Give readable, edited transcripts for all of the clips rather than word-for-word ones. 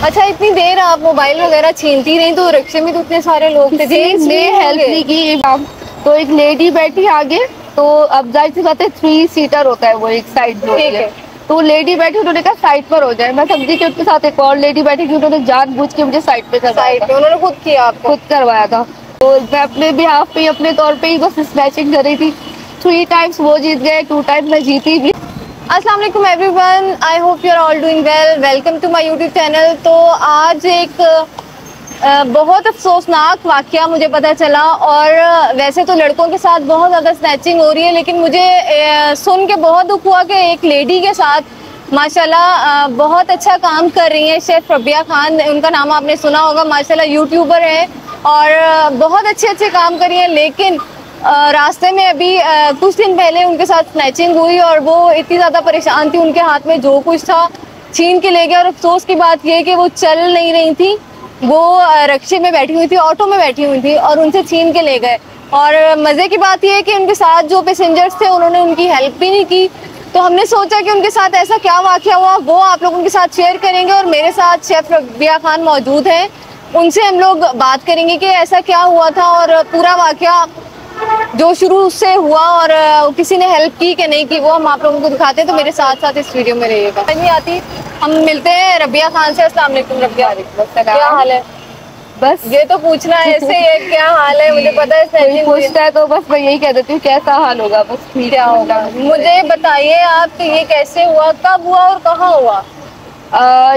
अच्छा, इतनी देर आप मोबाइल वगैरह छीनती रही तो रिक्शे में तो इतने सारे लोग थे, ने हेल्प नहीं की। तो एक लेडी बैठी आगे, तो अब जाहिर सी बात है 3 सीटर होता है वो, एक साइड जो होती है। तो लेडी बैठी, उन्होंने कहा साइड पर हो जाए। मैं समझी कि उनके साथ एक और लेडी बैठी थी, उन्होंने जानबूझ के मुझे साइड पे करवाया। उन्होंने खुद किया, आपको खुद करवाया था। तो मैं अपने बिहाफ पे, अपने तौर पे ही बस स्नैचिंग कर रही थी। 3 टाइम्स वो जीत गए, 2 टाइम्स मैं जीती भी। अस्सलाम वालेकुम everyone, I hope you are all doing well. Welcome to my YouTube channel. तो आज एक बहुत अफसोसनाक वाकया मुझे पता चला, और वैसे तो लड़कों के साथ बहुत ज़्यादा स्नैचिंग हो रही है, लेकिन मुझे सुन के बहुत दुख हुआ कि एक लेडी के साथ माशाल्लाह बहुत अच्छा काम कर रही है शेफ रबिया खान, उनका नाम आपने सुना होगा। माशाल्लाह यूट्यूबर है और बहुत अच्छे काम कर रही है, लेकिन रास्ते में अभी कुछ दिन पहले उनके साथ स्नैचिंग हुई और वो इतनी ज़्यादा परेशान थी, उनके हाथ में जो कुछ था छीन के ले गया। और अफसोस की बात यह कि वो चल नहीं रही थी, वो रिक्शे में बैठी हुई थी, ऑटो में बैठी हुई थी, और उनसे छीन के ले गए। और मज़े की बात यह है कि उनके साथ जो पैसेंजर्स थे उन्होंने उनकी हेल्प भी नहीं की। तो हमने सोचा कि उनके साथ ऐसा क्या वाकया हुआ वो आप लोगों के साथ शेयर करेंगे, और मेरे साथ शेफ रबिया खान मौजूद हैं, उनसे हम लोग बात करेंगे कि ऐसा क्या हुआ था और पूरा वाकया जो शुरू से हुआ और किसी ने हेल्प की कि नहीं की, वो हम आप लोगों को दिखाते हैं। तो मेरे साथ साथ इस वीडियो में रहिएगा। नहीं आती, हम मिलते हैं रबिया खान से। अस्सलाम वालेकुम रबिया, क्या हाल है? बस ये तो पूछना है ऐसे ही है, क्या हाल है? मुझे पता है कोई पूछता है तो बस मैं यही कह देती हूँ कैसा हाल होगा, बस क्या होगा। मुझे बताइए आप कि ये कैसे हुआ, कब हुआ और कहाँ हुआ?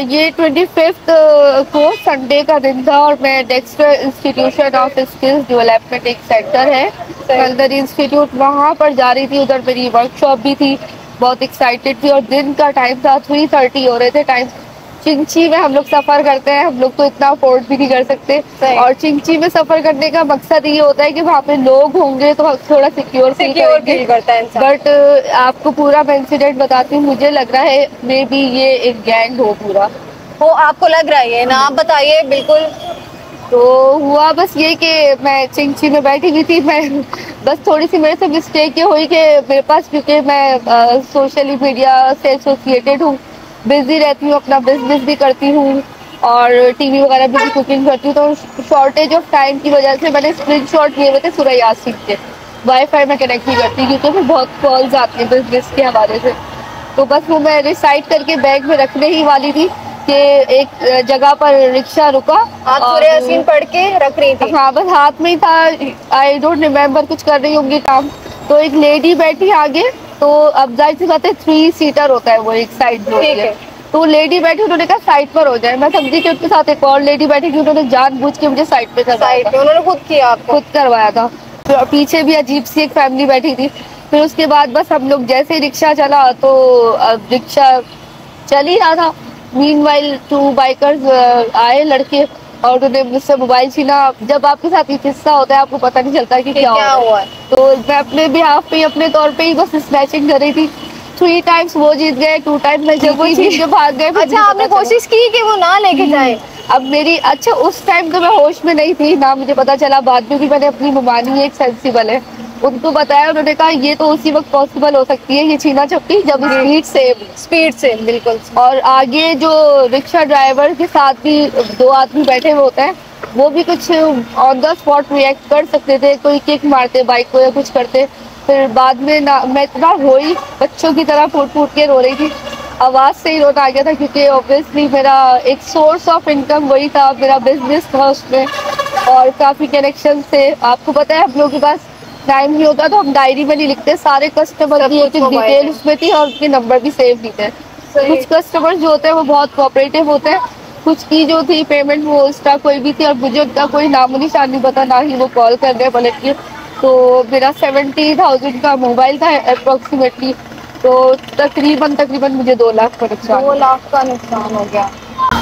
ये 25 को संडे का दिन था, और मैं Dexter institution of skills development एक सेंटर है कलदर इंस्टीट्यूट, वहाँ पर जा रही थी। उधर मेरी वर्कशॉप भी थी, बहुत एक्साइटेड थी, और दिन का टाइम था, 3:30 हो रहे थे टाइम। चिंची में हम लोग सफर करते हैं, हम लोग तो इतना अफोर्ड भी नहीं कर सकते, और चिंची में सफर करने का मकसद ये होता है कि वहाँ पे लोग होंगे तो थोड़ा सिक्योर फील करता है। बट आपको पूरा मैं इंसिडेंट बताती हूँ, मुझे लग रहा है मे बी ये एक गैंग हो पूरा। वो आपको लग रहा है ना? आप बताइए। बिल्कुल। तो हुआ बस ये कि मैं चिंची में बैठी हुई थी, मैं बस थोड़ी सी मेरे से मिस्टेक ये हुई कि मेरे पास, क्योंकि मैं सोशल मीडिया से एसोसिएटेड हूँ, बिजी रहती हूँ, अपना बिजनेस भी करती हूँ और टीवी वगैरह भी कुकिंग करती हूँ, तो शॉर्टेज ऑफ टाइम की वजह से मैंने स्क्रीनशॉट लिए हुए थे सूरह यासीन के। वाईफाई में कनेक्ट नहीं करती क्योंकि फिर बहुत कॉल्स आती हैं बिजनेस के हवाले से। तो बस वो मैं रिसाइड करके बैग में रखने ही वाली थी कि एक जगह पर रिक्शा रुका। आप सूरह यासीन पढ़ के रख रही थी? हाँ, बस हाथ में ही था, आई डोंट रिमेम्बर, कुछ कर रही होंगी काम। तो एक लेडी बैठी आगे, तो अब जाहिर सी बात है 3 सीटर होता है वो, एक साइड जो होती है। तो लेडी बैठी, उन्होंने कहा साइड पर हो जाए। मैं समझी कि उनके साथ एक और लेडी बैठी थी, उन्होंने जानबूझ के मुझे साइड पे करवाया। उन्होंने खुद किया, आपको खुद करवाया था। तो पीछे भी अजीब सी एक फैमिली बैठी थी। फिर उसके बाद बस हम लोग जैसे ही रिक्शा चला, तो रिक्शा चल ही रहा था, मीनवाइल 2 बाइकर्स आए लड़के, और उन्होंने मुझसे मोबाइल छीना। जब आपके साथ ये किस्सा होता है आपको पता नहीं चलता कि क्या हुआ है। तो मैं अपने बिहाफ पे, अपने तौर पे ही बस स्नैचिंग कर रही थी। 3 टाइम्स वो जीत गए, 2 टाइम्स मैं जीत के भाग गए। अच्छा, आपने कोशिश की कि वो ना लेके जाए? अब मेरी, अच्छा उस टाइम तो मैं होश में नहीं थी ना, मुझे पता चला बाद में कि मैंने अपनी ममानी एक सेंसिबल है, उनको बताया। उन्होंने कहा ये तो उसी वक्त पॉसिबल हो सकती है ये छीना झपटी, जब स्पीड से बिल्कुल। और आगे जो रिक्शा ड्राइवर के साथ भी 2 आदमी बैठे हुए होते हैं, वो भी कुछ ऑन द स्पॉट रिएक्ट कर सकते थे, कोई किक मारते बाइक को या कुछ करते। फिर बाद में ना मैं इतना रोई, बच्चों की तरह फूट के रो रही थी, आवाज़ से ही रोना आ गया था, क्योंकि ऑब्वियसली मेरा एक सोर्स ऑफ इनकम वही था, मेरा बिजनेस था उसमें, और काफ़ी कनेक्शन थे। आपको पता है हम लोगों के पास टाइम नहीं होता तो हम डायरी में नहीं लिखते, सारे कस्टमर की एक डिटेल उसमें थी और उनके नंबर भी सेव नहीं थे। कुछ कस्टमर जो होते हैं वो बहुत कोऑपरेटिव होते हैं, कुछ की जो थी पेमेंट वो एक्स्ट्रा कोई भी थी, और मुझे उनका कोई नामो निशान नहीं पता, ना ही वो कॉल कर रहे पलट के। तो मेरा 70,000 का मोबाइल था अप्रोक्सीमेटली, तो तकरीबन मुझे 2 लाख का नुकसान 2 लाख का नुकसान हो गया।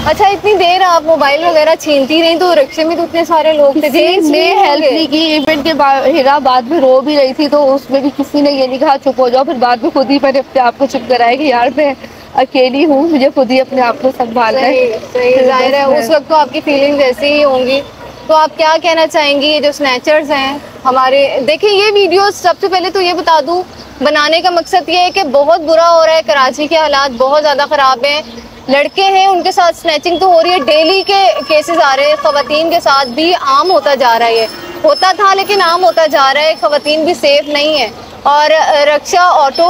अच्छा, इतनी देर आप मोबाइल वगैरह छीनती रही तो रिक्शे में तो इतने सारे लोग थे, ने हेल्प नहीं की। इवेंट के बाद में रो भी रही थी, तो उसमें भी किसी ने ये नहीं कहा चुप हो जाओ। फिर बाद में खुद ही मैंने अपने आप को चुप कराया कि यार मैं अकेली हूँ, मुझे खुद ही अपने आप को संभालना है। जाहिर है उस वक्त तो आपकी फीलिंग्स ऐसी ही होंगी। तो आप क्या कहना चाहेंगी ये जो स्नैचर्स हैं हमारे? देखिए, ये वीडियो सबसे पहले तो ये बता दूं, बनाने का मकसद ये है कि बहुत बुरा हो रहा है, कराची के हालात बहुत ज़्यादा ख़राब हैं। लड़के हैं उनके साथ स्नैचिंग तो हो रही है, डेली के केसेस आ रहे हैं, खवातीन के साथ भी आम होता जा रहा है। ये होता था लेकिन आम होता जा रहा है, खवातीन भी सेफ नहीं है। और रक्षा ऑटो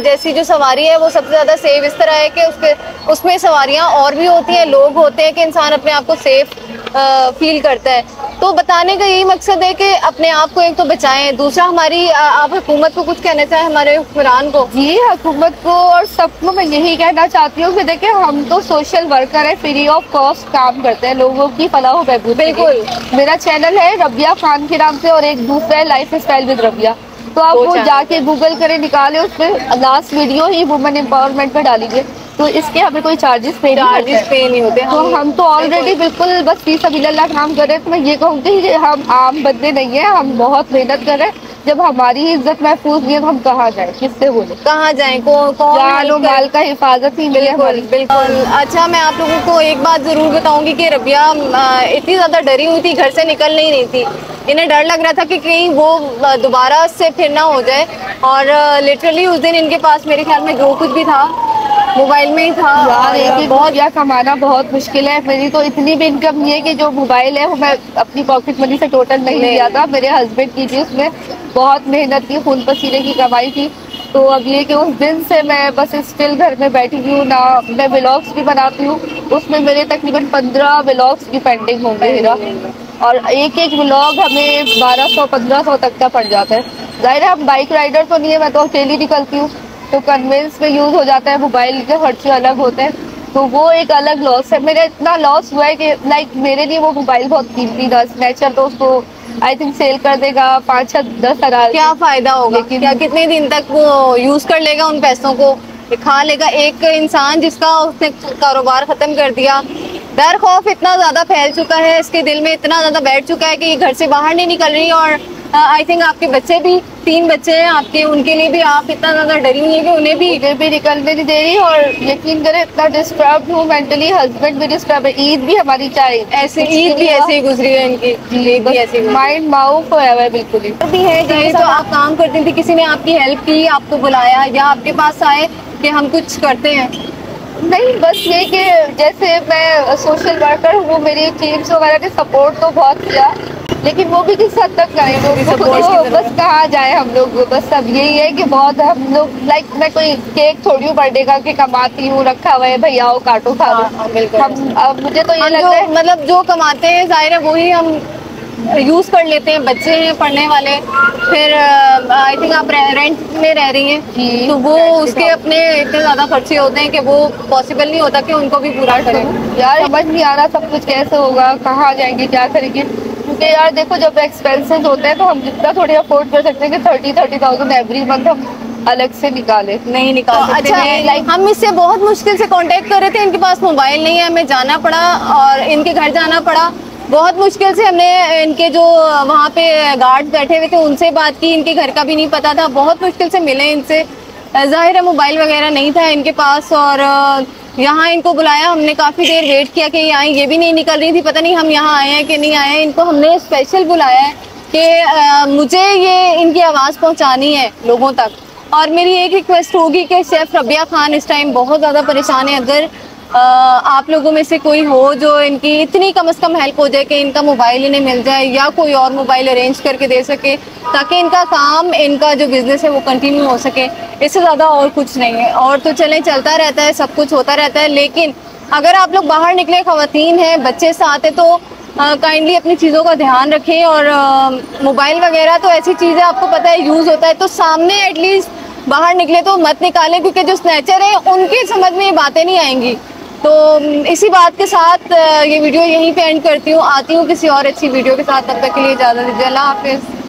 जैसी जो सवारी है वो सबसे ज़्यादा सेफ इस तरह है कि उसमें सवारियां और भी होती हैं, लोग होते हैं कि इंसान अपने आप को सेफ फील करता है। तो बताने का यही मकसद है कि अपने आप को एक तो बचाएं, दूसरा हमारी आप हुकूमत को कुछ कहना चाहें, हमारे हुक्मरान को? जी, हुकूमत को और सबको मैं यही कहना चाहती हूँ कि देखिए हम तो सोशल वर्कर है, फ्री ऑफ कॉस्ट काम करते हैं लोगों की फलाह व बहबूद। बिल्कुल। मेरा चैनल है रबिया खान के नाम से और एक दूसरा है लाइफ स्टाइल विद रबिया, तो आप वो जाके गूगल करें, निकाले, उसमें लास्ट वीडियो ही वुमेन एम्पावरमेंट पे डालीजिए, तो इसके हमें कोई चार्जेस पे नहीं होते। तो हम तो ऑलरेडी बिल्कुल बस फी सबिलिल्लाह काम कर रहे हैं। तो मैं ये कहूँगी कि हम आम बंदे नहीं है, हम बहुत मेहनत कर रहे हैं। जब हमारी इज्जत महफूज नहीं है तो हम कहाँ जाए, किससे बोले, कहाँ जाए, कौन माल का हिफाजत ही मिले हमारी। बिल्कुल। अच्छा, मैं आप लोगों को एक बात जरूर बताऊंगी कि रबिया इतनी ज्यादा डरी हुई थी, घर से निकल नहीं रही थी। इन्हें डर लग रहा था कि कहीं वो दोबारा से फिर ना हो जाए। और लिटरली उस दिन इनके पास मेरे ख्याल में जो कुछ भी था मोबाइल में ही था। यार एक बहुत या कमाना बहुत मुश्किल है। मेरी तो इतनी भी इनकम नहीं है कि जो मोबाइल है वो मैं अपनी पॉकेट मनी से टोटल नहीं लिया था, मेरे हस्बैंड की थी, उसमें बहुत मेहनत की, खून पसीने की कमाई थी। तो अब ये कि उस दिन से मैं बस स्टिल घर में बैठी हूँ ना। मैं व्लॉग्स भी बनाती हूँ, उसमें मेरे तकरीबन 15 व्लॉग्स की पेंडिंग होंगे मेरा, और एक एक व्लॉग हमें 1200-1500 तक का पड़ जाता है। जाहिर है हम बाइक राइडर तो नहीं है, मैं तो अकेली निकलती हूँ, तो कन्वेंस में यूज हो जाता है, मोबाइल के खर्चे अलग होते हैं, तो वो एक अलग लॉस है। मेरा इतना लॉस हुआ है कि लाइक मेरे लिए वो मोबाइल बहुत कीमती था। स्नैचर तो उसको आई थिंक सेल कर देगा 5-6-10 हजार। क्या फायदा होगा, क्या कितने दिन तक वो यूज कर लेगा उन पैसों को, खा लेगा। एक इंसान जिसका उसने कारोबार खत्म कर दिया, डर खौफ इतना ज्यादा फैल चुका है, इसके दिल में इतना ज्यादा बैठ चुका है कि ये घर से बाहर नहीं निकल रही। और आई थिंक आपके बच्चे भी, 3 बच्चे हैं आपके, उनके लिए भी आप इतना ज्यादा डरी हुई है कि उन्हें भी निकलने नहीं दे रही। और यकीन करें इतना डिस्टर्ब हूँ मेंटली, हस्बैंड भी डिस्टर्ब है। ईद भी हमारी चाहे ऐसे, ईद भी ऐसे ही गुजरी है इनकी, ईद भी ऐसे माइंड माउफ है बिल्कुल ही भी है। जैसे तो आप काम करती थी, किसी ने आपकी हेल्प की, आपको बुलाया या आपके पास आए कि हम कुछ करते हैं? नहीं, बस ये कि जैसे मैं सोशल वर्कर हूँ, मेरी टीम्स वगैरह ने सपोर्ट तो बहुत किया, लेकिन वो भी किस हद तक आए, बस कहाँ जाए हम लोग। बस अब यही है कि बहुत हम लोग लाइक, मैं कोई केक थोड़ी हूँ बर्थडे का कि कमाती हूँ, रखा हुआ है भैया आओ काटो खा लो। बिल्कुल। अब मुझे तो ये लगता है मतलब जो कमाते हैं जाहिर है वही हम यूज कर लेते हैं। बच्चे हैं पढ़ने वाले, फिर आई थिंक आप रेंट में रह रही हैं, तो वो उसके अपने इतने ज्यादा खर्चे होते हैं कि वो पॉसिबल नहीं होता कि उनको भी पूरा करें। यार समझ नहीं आ रहा सब कुछ कैसे होगा, कहाँ जाएंगे, क्या करेंगे। क्योंकि यार देखो जब एक्सपेंसेस होते हैं तो हम जितना थोड़ी अफोर्ड कर सकते हैं कि 30,000 एवरी मंथ हम अलग से नहीं निकाल सकते। अच्छा, लाइक हम इससे बहुत मुश्किल से कांटेक्ट कर रहे थे, इनके पास मोबाइल नहीं है, हमें जाना पड़ा और इनके घर जाना पड़ा। बहुत मुश्किल से हमने इनके जो वहाँ पे गार्ड बैठे हुए थे उनसे बात की, इनके घर का भी नहीं पता था, बहुत मुश्किल से मिले इनसे। जाहिर है मोबाइल वगैरह नहीं था इनके पास, और यहाँ इनको बुलाया, हमने काफ़ी देर वेट किया कि ये आए, ये भी नहीं निकल रही थी, पता नहीं हम यहाँ आए हैं कि नहीं आए हैं। इनको हमने स्पेशल बुलाया है कि मुझे ये इनकी आवाज़ पहुँचानी है लोगों तक। और मेरी एक रिक्वेस्ट होगी कि शेफ़ रबिया खान इस टाइम बहुत ज़्यादा परेशान है, अगर आप लोगों में से कोई हो जो इनकी इतनी कम से कम हेल्प हो जाए कि इनका मोबाइल इन्हें मिल जाए या कोई और मोबाइल अरेंज करके दे सके, ताकि इनका काम, इनका जो बिजनेस है वो कंटिन्यू हो सके। इससे ज़्यादा और कुछ नहीं है। और तो चलें, चलता रहता है, सब कुछ होता रहता है, लेकिन अगर आप लोग बाहर निकले, ख़वातीन हैं, बच्चे साथ हैं, तो काइंडली अपनी चीज़ों का ध्यान रखें। और मोबाइल वगैरह तो ऐसी चीज़ है, आपको पता है यूज़ होता है, तो सामने एटलीस्ट बाहर निकले तो मत निकालें, क्योंकि जो स्नैचर हैं उनके समझ में ये बातें नहीं आएंगी। तो इसी बात के साथ ये वीडियो यहीं पे एंड करती हूँ, आती हूँ किसी और अच्छी वीडियो के साथ। तब तक के लिए इजाज़त दीजिए, अल्लाह हाफिज़।